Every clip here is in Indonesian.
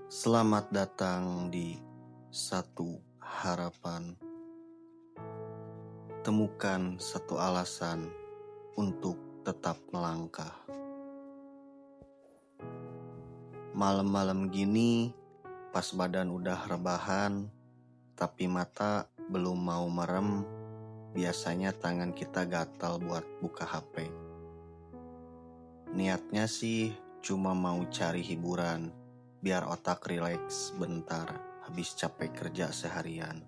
Selamat datang di Satu Harapan. Temukan satu alasan untuk tetap melangkah. Malam-malam gini, pas badan udah rebahan, tapi mata belum mau merem, biasanya tangan kita gatal buat buka HP. Niatnya sih cuma mau cari hiburan, biar otak rileks bentar habis capek kerja seharian.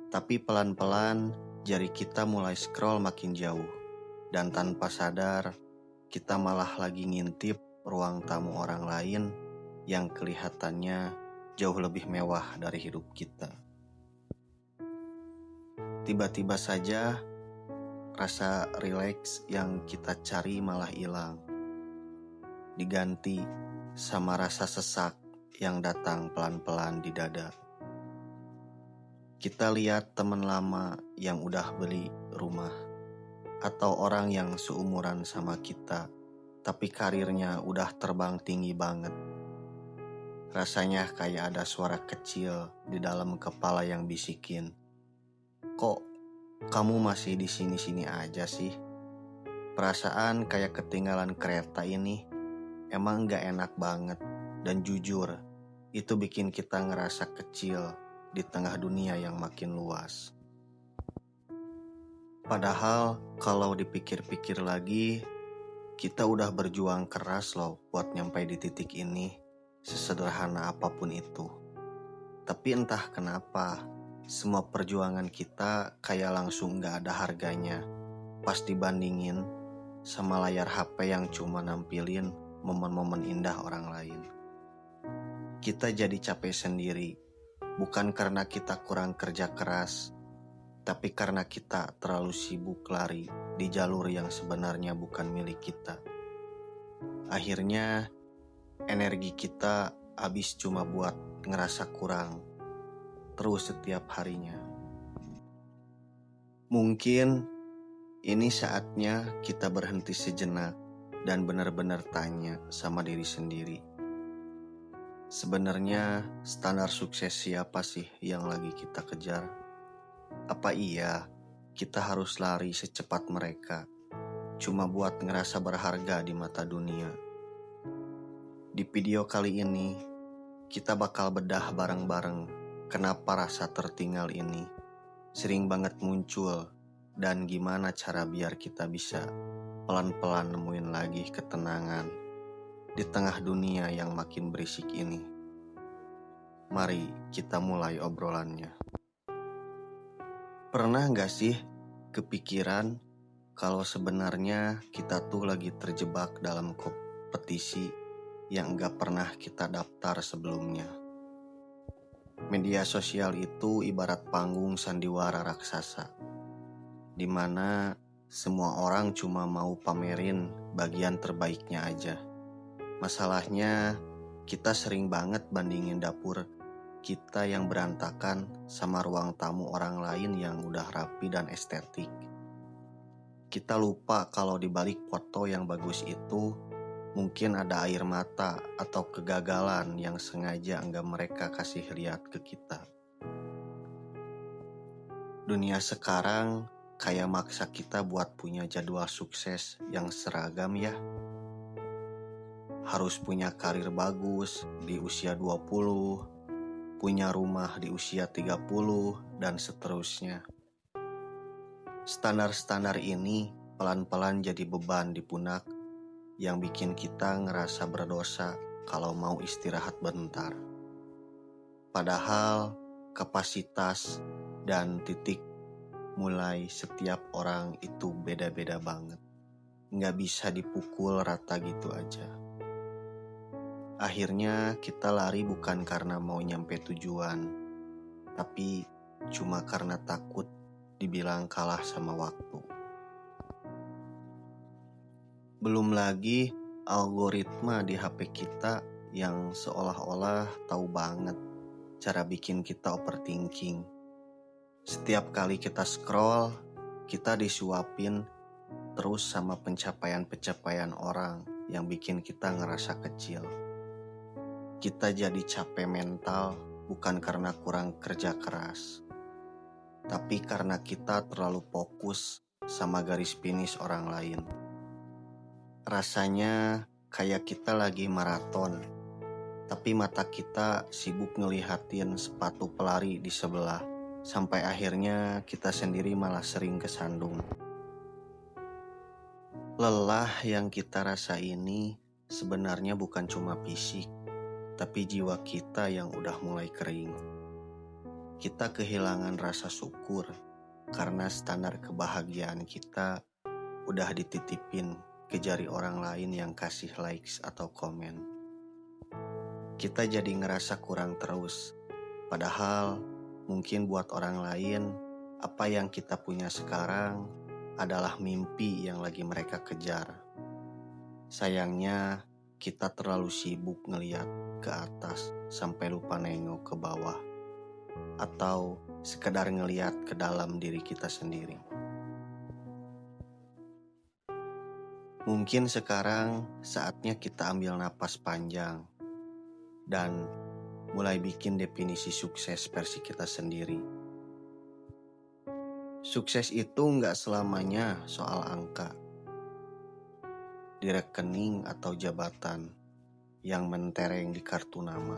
Tapi pelan-pelan jari kita mulai scroll makin jauh, dan tanpa sadar kita malah lagi ngintip ruang tamu orang lain yang kelihatannya jauh lebih mewah dari hidup kita. Tiba-tiba saja rasa rileks yang kita cari malah hilang, diganti sama rasa sesak yang datang pelan-pelan di dada. Kita lihat teman lama yang udah beli rumah, atau orang yang seumuran sama kita, tapi karirnya udah terbang tinggi banget. Rasanya kayak ada suara kecil di dalam kepala yang bisikin, "Kok kamu masih di sini-sini aja sih? Perasaan kayak ketinggalan kereta ini, emang gak enak banget." Dan jujur, itu bikin kita ngerasa kecil di tengah dunia yang makin luas. Padahal kalau dipikir-pikir lagi, kita udah berjuang keras loh buat nyampe di titik ini, sesederhana apapun itu. Tapi entah kenapa, semua perjuangan kita kayak langsung gak ada harganya pas dibandingin sama layar HP yang cuma nampilin momen-momen indah orang lain. Kita jadi capek sendiri, bukan karena kita kurang kerja keras, tapi karena kita terlalu sibuk lari di jalur yang sebenarnya bukan milik kita. Akhirnya, energi kita habis cuma buat ngerasa kurang terus setiap harinya. Mungkin ini saatnya kita berhenti sejenak dan benar-benar tanya sama diri sendiri. Sebenarnya standar sukses siapa sih yang lagi kita kejar? Apa iya kita harus lari secepat mereka cuma buat ngerasa berharga di mata dunia? Di video kali ini kita bakal bedah bareng-bareng kenapa rasa tertinggal ini sering banget muncul dan gimana cara biar kita bisa pelan-pelan nemuin lagi ketenangan di tengah dunia yang makin berisik ini. Mari kita mulai obrolannya. Pernah gak sih kepikiran kalau sebenarnya kita tuh lagi terjebak dalam kompetisi yang gak pernah kita daftar sebelumnya? Media sosial itu ibarat panggung sandiwara raksasa, di mana semua orang cuma mau pamerin bagian terbaiknya aja. Masalahnya, kita sering banget bandingin dapur kita yang berantakan sama ruang tamu orang lain yang udah rapi dan estetik. Kita lupa kalau di balik foto yang bagus itu mungkin ada air mata atau kegagalan yang sengaja enggak mereka kasih lihat ke kita. Dunia sekarang kayak maksa kita buat punya jadwal sukses yang seragam ya. Harus punya karir bagus di usia 20, punya rumah di usia 30, dan seterusnya. Standar-standar ini pelan-pelan jadi beban di pundak yang bikin kita ngerasa berdosa kalau mau istirahat bentar. Padahal kapasitas dan titik mulai setiap orang itu beda-beda banget. Nggak bisa dipukul rata gitu aja. Akhirnya kita lari bukan karena mau nyampe tujuan, tapi cuma karena takut dibilang kalah sama waktu. Belum lagi algoritma di HP kita yang seolah-olah tahu banget cara bikin kita overthinking. Setiap kali kita scroll, kita disuapin terus sama pencapaian-pencapaian orang yang bikin kita ngerasa kecil. kita jadi capek mental bukan karena kurang kerja keras, tapi karena kita terlalu fokus sama garis finish orang lain. Rasanya kayak kita lagi maraton, tapi mata kita sibuk ngelihatin sepatu pelari di sebelah, sampai akhirnya kita sendiri malah sering kesandung. Lelah yang kita rasa ini sebenarnya bukan cuma fisik, tapi jiwa kita yang udah mulai kering. Kita kehilangan rasa syukur karena standar kebahagiaan kita udah dititipin ke jari orang lain yang kasih likes atau komen. Kita jadi ngerasa kurang terus, padahal mungkin buat orang lain apa yang kita punya sekarang adalah mimpi yang lagi mereka kejar. Sayangnya kita terlalu sibuk ngeliat ke atas sampai lupa nengok ke bawah, atau sekedar ngeliat ke dalam diri kita sendiri. Mungkin sekarang saatnya kita ambil napas panjang dan mulai bikin definisi sukses versi kita sendiri. Sukses itu nggak selamanya soal angka di rekening atau jabatan yang mentereng di kartu nama.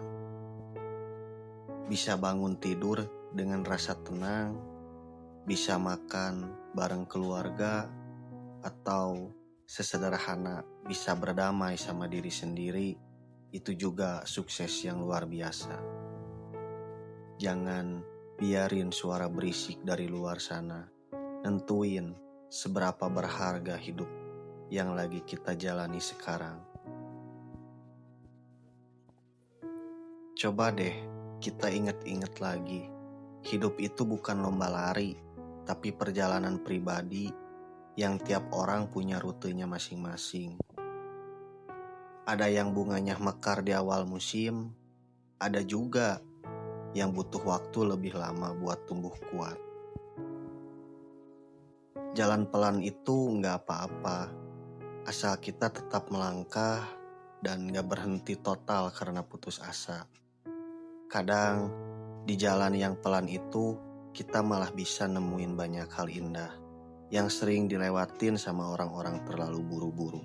Bisa bangun tidur dengan rasa tenang, bisa makan bareng keluarga, atau sesederhana bisa berdamai sama diri sendiri, itu juga sukses yang luar biasa. Jangan biarin suara berisik dari luar sana nentuin seberapa berharga hidup yang lagi kita jalani sekarang. Coba deh kita ingat-ingat lagi, hidup itu bukan lomba lari, tapi perjalanan pribadi yang tiap orang punya rutenya masing-masing. Ada yang bunganya mekar di awal musim, ada juga yang butuh waktu lebih lama buat tumbuh kuat. Jalan pelan itu nggak apa-apa, asal kita tetap melangkah dan nggak berhenti total karena putus asa. Kadang di jalan yang pelan itu kita malah bisa nemuin banyak hal indah yang sering dilewatin sama orang-orang terlalu buru-buru.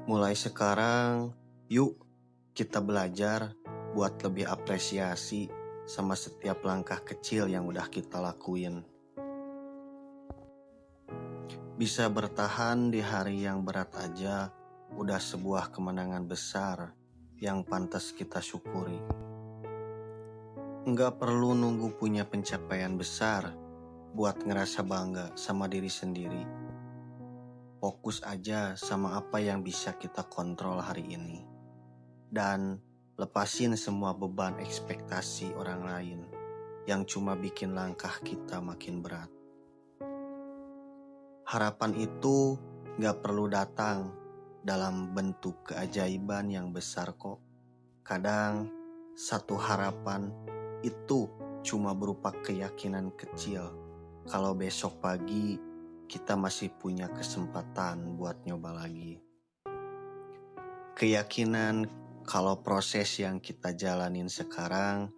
Mulai sekarang, yuk kita belajar buat lebih apresiasi sama setiap langkah kecil yang udah kita lakuin. Bisa bertahan di hari yang berat aja udah sebuah kemenangan besar yang pantas kita syukuri. Nggak perlu nunggu punya pencapaian besar buat ngerasa bangga sama diri sendiri. Fokus aja sama apa yang bisa kita kontrol hari ini. Dan lepasin semua beban ekspektasi orang lain yang cuma bikin langkah kita makin berat. Harapan itu gak perlu datang dalam bentuk keajaiban yang besar kok. Kadang satu harapan itu cuma berupa keyakinan kecil kalau besok pagi kita masih punya kesempatan buat nyoba lagi. Keyakinan kalau proses yang kita jalanin sekarang,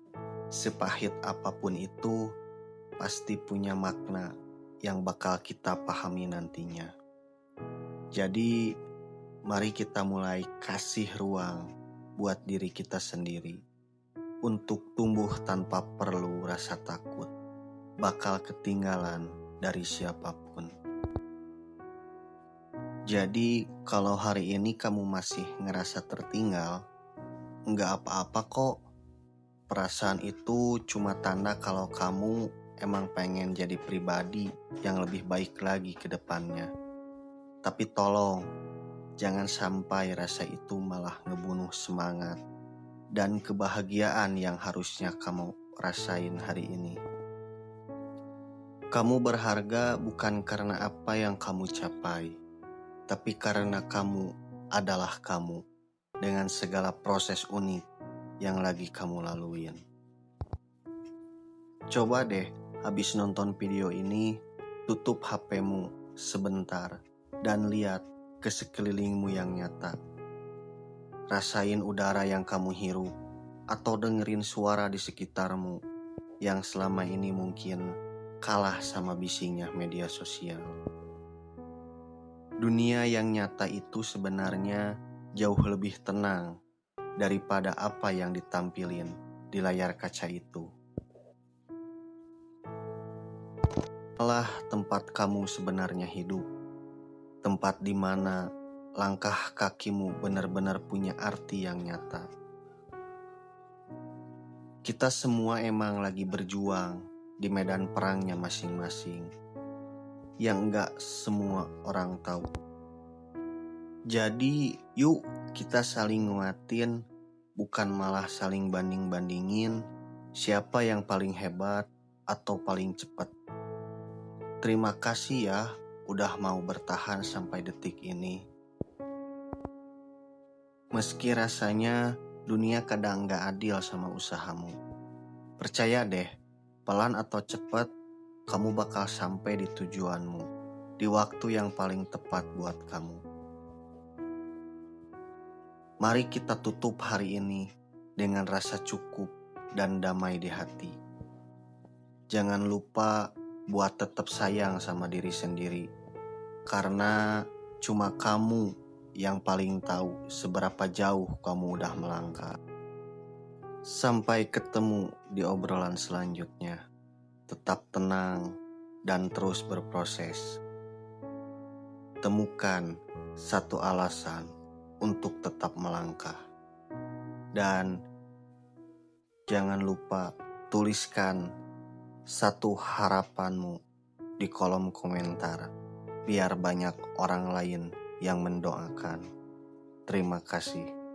sepahit apapun itu, pasti punya makna yang bakal kita pahami nantinya. Jadi, mari kita mulai kasih ruang buat diri kita sendiri untuk tumbuh tanpa perlu rasa takut bakal ketinggalan dari siapapun. Jadi, kalau hari ini kamu masih ngerasa tertinggal, nggak apa-apa kok. Perasaan itu cuma tanda kalau kamu emang pengen jadi pribadi yang lebih baik lagi ke depannya. Tapi tolong, jangan sampai rasa itu malah ngebunuh semangat dan kebahagiaan yang harusnya kamu rasain hari ini. Kamu berharga bukan karena apa yang kamu capai, tapi karena kamu adalah kamu. Dengan segala proses unik yang lagi kamu laluin. Coba deh habis nonton video ini, tutup HP-mu sebentar dan lihat ke sekelilingmu yang nyata. rasain udara yang kamu hirup, atau dengerin suara di sekitarmu yang selama ini mungkin kalah sama bisingnya media sosial. Dunia yang nyata itu sebenarnya jauh lebih tenang daripada apa yang ditampilin di layar kaca itu. Itulah tempat kamu sebenarnya hidup, tempat di mana langkah kakimu benar-benar punya arti yang nyata. Kita semua emang lagi berjuang di medan perangnya masing-masing, yang enggak semua orang tahu. Jadi yuk kita saling nguatin, bukan malah saling banding-bandingin siapa yang paling hebat atau paling cepat. Terima kasih ya udah mau bertahan sampai detik ini. Meski rasanya dunia kadang gak adil sama usahamu. Percaya deh, pelan atau cepat, kamu bakal sampai di tujuanmu, di waktu yang paling tepat buat kamu. Mari kita tutup hari ini dengan rasa cukup dan damai di hati. Jangan lupa buat tetap sayang sama diri sendiri, karena cuma kamu yang paling tahu seberapa jauh kamu udah melangkah. Sampai ketemu di obrolan selanjutnya. Tetap tenang dan terus berproses. Temukan satu alasan untuk tetap melangkah. Dan jangan lupa tuliskan satu harapanmu di kolom komentar, biar banyak orang lain yang mendoakan. Terima kasih.